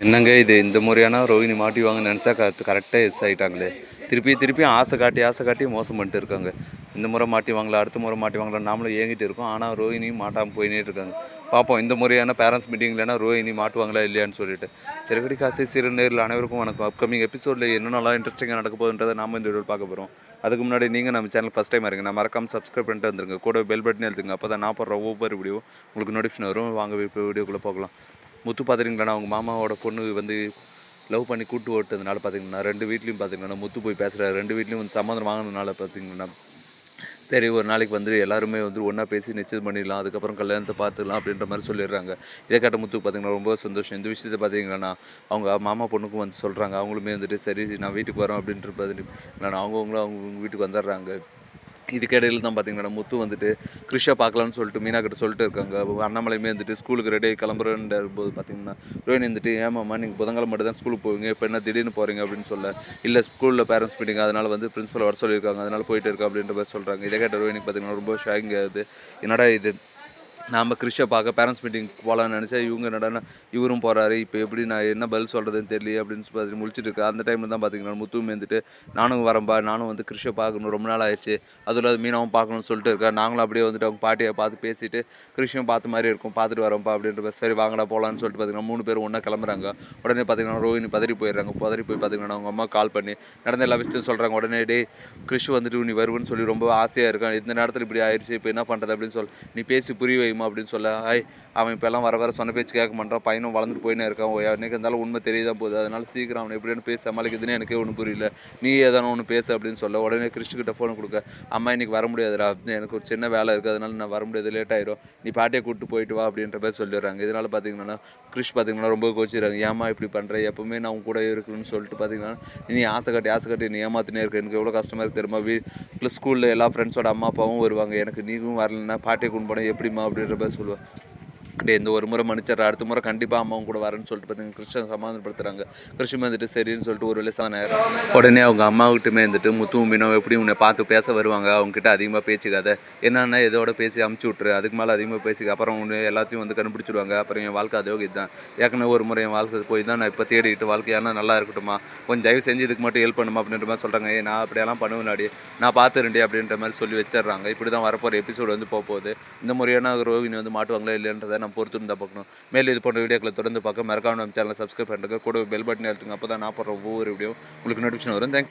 என்னங்க இது இந்த முறையான ரோஹிணி மாட்டிவாங்கன்னு நினச்சா கரெக்டாக எஸ் ஆகிட்டாங்களே. திருப்பியும் ஆசை காட்டி மோசம் பண்ணிட்டு இருக்காங்க. இந்த முறை மாட்டிவாங்களா, அடுத்த முறை மாட்டிவாங்களா, நாமளும் ஏங்கிட்டு இருக்கோம். ஆனால் ரோஹிணியும் மாட்டாமல் போயினே இருக்காங்க. பார்ப்போம் இந்த முறையான பேரண்ட்ஸ் மீட்டிங்லனா ரோஹிணி மாட்டுவாங்களா இல்லையான்னு சொல்லிட்டு. சிறுகடி காசை சிறு நேரில் அனைவருக்கும் வணக்கம். அப்கமிங் எபிசோடில் என்னென்னலாம் இன்ட்ரெஸ்டிங்காக நடக்க போகுதுன்றதை நாம இந்த வீடியோ பார்க்க போகிறோம். அதுக்கு முன்னாடி நீங்கள் நம்ம சேனல் ஃபஸ்ட் டைம் இருங்க, நான் மறக்காமல் சப்ஸ்கிரைப் பண்ணிட்டு வந்துருங்க. கூட பெல் பட்டன் எழுதுங்க. அப்போ தான் நான் போடுற ஒவ்வொரு வீடியோ உங்களுக்கு நோட்டிஃபிகேஷன் வரும். வாங்க இப்போ வீடியோக்குள்ளே போகலாம். முத்து பார்த்துட்டிங்களா, அவங்க மாமாவோட பொண்ணு வந்து லவ் பண்ணி கூட்டு ஓட்டதுனால பார்த்திங்கன்னா 2 வீட்லேயும் பார்த்திங்கன்னா முத்து போய் பேசுகிறாரு. 2 வீட்லேயும் வந்து சம்மந்தம் வாங்கினதுனால பார்த்திங்கன்னா சரி ஒரு நாளைக்கு வந்து எல்லாருமே வந்து ஒன்றா பேசி நிச்சயம் பண்ணிடலாம், அதுக்கப்புறம் கல்யாணத்தை பார்த்துக்கலாம் அப்படின்ற மாதிரி சொல்லிடுறாங்க. இதை கேட்ட முத்துக்கு பார்த்திங்கன்னா ரொம்ப சந்தோஷம். இந்த விஷயத்தை பார்த்திங்கன்னா அவங்க மாமா பொண்ணுக்கும் வந்து சொல்கிறாங்க. அவங்களுமே வந்துட்டு சரி நான் வீட்டுக்கு வரோம் அப்படின்ற பார்த்திங்கன்னா அவங்கவுங்களும் அவங்க வீட்டுக்கு வந்துடுறாங்க. இதுக்கிடையில் தான் பார்த்திங்கன்னா முத்து வந்துட்டு கிருஷா பார்க்கலான்னு சொல்லிட்டு மீனா கிட்ட சொல்லிட்டு இருக்காங்க. அண்ணாமலையுமே வந்துட்டு ஸ்கூலுக்கு ரெடி கிளம்புறன்ற போது பார்த்திங்கன்னா ரோஹினி வந்துட்டு ஏமாம்மா நீங்கள் புதன்கிழமை மட்டும் தான் ஸ்கூலுக்கு போவீங்க, இப்போ என்ன திடீர்னு போகிறீங்க அப்படின்னு சொல்ல, இல்லை ஸ்கூலில் பேரண்ட்ஸ் மீட்டிங் அதனால் வந்து பிரின்ஸ்பல் வர சொல்லியிருக்காங்க, அதனால் போயிட்டு இருக்கா அப்படின்ற மாதிரி சொல்கிறாங்க. இதை கேட்ட ரோஹினிக்கு பார்த்திங்கன்னா ரொம்ப ஷாக்கிங் ஆகுது. என்னடா இது, நாம் கிருஷை பார்க்க பேரண்ட்ஸ் மீட்டிங் போகலான்னு நினச்சா இவங்க என்னடா இவரும் போகிறாரு, இப்போ எப்படி நான் என்ன பதில் சொல்கிறதுன்னு தெரியல அப்படின்னு சொல்லி முடிச்சுட்டு இருக்கா. அந்த டைமில் தான் பார்த்திங்கன்னா முத்துவும் வந்துட்டு நானும் வரம்பா, நானும் வந்து கிருஷை பார்க்கணும், ரொம்ப நாள் ஆயிடுச்சு, அதில் மீனாவும் பார்க்கணும்னு சொல்லிட்டு இருக்கா. நாங்களும் அப்படியே வந்துட்டு அவங்க பாட்டியை பார்த்து பேசிட்டு கிருஷியும் பார்த்த மாதிரி இருக்கும், பார்த்துட்டு வரோம்ப்பா அப்படின்ற சரி வாங்கடா போகலான்னு சொல்லிட்டு பார்த்திங்கன்னா 3 பேரும் ஒன்றா கிளம்புறாங்க. உடனே பார்த்திங்கன்னா ரோஹினி பதறி போய் பார்த்திங்கன்னா அவங்க அம்மா கால் பண்ணி நடந்த எல்லா விஷயத்தையும் சொல்கிறாங்க. உடனே டே கிருஷ் வந்துட்டு நீ வருவேன்னு சொல்லி ரொம்ப ஆசையாக இருக்கான், இந்த நேரத்தில் இப்படி ஆயிடுச்சு, இப்போ என்ன பண்ணுறது அப்படின்னு சொல்லி நீ பேசி புரிய வைமா அப்படின்னு சொல்ல, அவன் இப்போல்லாம் வர சொன்ன பேச்சு கேட்க மாட்டான், பையனும் வளர்ந்துட்டு போயினே இருக்கான், எனக்கு இருந்தாலும் உண்மை தெரியதான் போகுது, அதனால் சீக்கிரம் அவனை எப்படின்னு பேசி சமாளிக்குதுன்னு எனக்கே ஒன்றும் புரியல, நீ ஏதானோ ஒன்று பேசு அப்படின்னு சொல்ல. உடனே கிருஷ்ணகிட்ட ஃபோன் கொடுக்க, அம்மா இன்றைக்கி வர முடியாதுடா, எனக்கு ஒரு சின்ன வேலை இருக்குது, அதனால் நான் வர முடியாது, லேட் ஆயிரும், நீ பாட்டியை கூப்பிட்டு போயிட்டு வா அப்படின்ற மாதிரி சொல்லிடுறாங்க. இதனால் பார்த்திங்கன்னா கிருஷ் பார்த்திங்கன்னா ரொம்ப கோச்சிடுறாங்க. ஏமா இப்படி பண்ணுறேன், எப்போவுமே நான் உங்க கூட இருக்குன்னு சொல்லிட்டு பார்த்திங்கன்னா நீ ஆசை காட்டி நீ ஏமாத்தினே இருக்க, எனக்கு எவ்வளோ கஷ்டமாக இருக்குது தெரியுமா, ப்ளஸ் ஸ்கூலில் எல்லா ஃப்ரெண்ட்ஸோட அம்மா அப்பாவும் வருவாங்க, எனக்கு நீங்களும் வரலன்னா பாட்டியை கொண்டு போனால் எப்படிமா அப்படின்ற மாதிரி சொல்லுவேன். இந்த ஒரு முறை மன்னிச்சிட்றா, அடுத்த முறை கண்டிப்பாக அம்மாவும் கூட வரேன்னு சொல்லிட்டு பார்த்திங்கன்னா கிருஷ்ணன் சமாதானப்படுத்துகிறாங்க. கிருஷ்ணன் வந்துட்டு சரின்னு சொல்லிட்டு ஒரு வேலை நேரம் உடனே அவங்க அம்மாவுக்கிட்டுமே வந்துட்டு முத்து மீனோ எப்படி உன்னை பார்த்து பேச வருவாங்க, அவங்ககிட்ட அதிகமாக பேசிக்காத, என்னென்னா இதோட பேசி அமுச்சு விட்ரு, அதுக்கு மேலே அதிகமாக பேசிக்க, அப்புறம் ஒன்று எல்லாத்தையும் வந்து கண்டுபிடிச்சிடுவாங்க, அப்புறம் என் வாழ்க்கை அதோ இதுதான், ஏற்கனவே ஒரு முறை என் வாழ்க்கை போய் தான் நான் இப்போ தேடிக்கிட்டு வாழ்க்கையான நல்லா இருக்கட்டுமா, கொஞ்சம் தயவு செஞ்சு இதுக்கு மட்டும் ஹெல்ப் பண்ணுமா அப்படின்ற மாதிரி சொல்கிறாங்க. நான் அப்படியெல்லாம் பண்ணுவேனாடி, நான் பார்த்துருண்டே அப்படின்ற மாதிரி சொல்லி வச்சிடுறாங்க. இப்படி தான் வரப்போகிற எபிசோடு வந்து போகுது. இந்த முறையான ரோஹிணி வந்து மாட்டுவாங்களா இல்லைன்றதை நம்ம பொறுத்து இருந்தால் பார்க்கணும். மேலும் இது போன்ற வீடியோக்களை தொடர்ந்து பார்க்க மறக்காம நம்ம சேனலை சப்ஸ்கிரைப் பண்ணுறது, கூட பெல் பட்டன் எடுத்துங்க, அப்போ தான் நான் போடுற ஒவ்வொரு வீடியோ உங்களுக்கு நோட்டிஃபிகேஷன் வரும். தேங்க்யூ.